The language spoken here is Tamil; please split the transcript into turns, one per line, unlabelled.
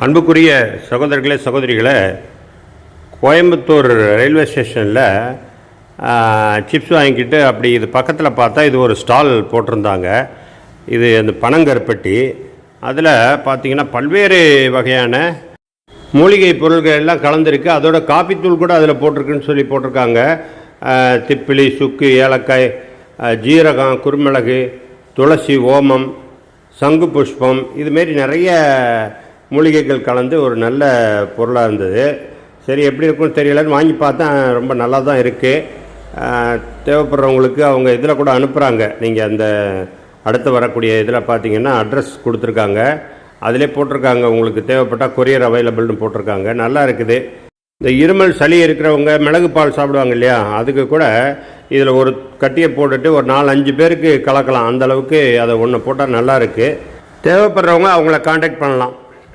அன்புக்குரிய சகோதரர்களே சகோதரிகளே, கோயம்புத்தூர் ரயில்வே ஸ்டேஷனில் சிப்ஸ் வாங்கிக்கிட்டு அப்படி இது பக்கத்தில் பார்த்தா இது ஒரு ஸ்டால் போட்டிருந்தாங்க. இது அந்த பனங்கருப்பட்டி. அதில் பார்த்திங்கன்னா பல்வேறு வகையான மூலிகை பொருள்கள் எல்லாம் கலந்துருக்கு. அதோட காப்பித்தூள் கூட அதில் போட்டிருக்குன்னு சொல்லி போட்டிருக்காங்க. திப்பிலி, சுக்கு, ஏலக்காய், ஜீரகம், குருமிளகு, துளசி, ஓமம், சங்கு புஷ்பம், இதுமாரி நிறைய மூலிகைகள் கலந்து ஒரு நல்ல பொருளாக இருந்தது. சரி, எப்படி இருக்குன்னு தெரியலன்னு வாங்கி பார்த்தேன். ரொம்ப நல்லா தான் இருக்குது. தேவைப்படுறவங்களுக்கு அவங்க இதில் கூட அனுப்புகிறாங்க. நீங்கள் அந்த அடுத்து வரக்கூடிய இதில் பார்த்தீங்கன்னா அட்ரஸ் கொடுத்துருக்காங்க. அதிலே போட்டிருக்காங்க உங்களுக்கு தேவைப்பட்டால் கொரியர் அவைலபிள்னு போட்டிருக்காங்க. நல்லா இருக்குது. இந்த இருமல் சளி இருக்கிறவங்க மிளகு பால் சாப்பிடுவாங்க இல்லையா, அதுக்கு கூட இதில் ஒரு கட்டியை போட்டுட்டு ஒரு 4-5 பேருக்கு கலக்கலாம். அந்தளவுக்கு அதை ஒன்று போட்டால் நல்லா இருக்குது. தேவைப்படுறவங்க அவங்கள காண்டாக்ட் பண்ணலாம்.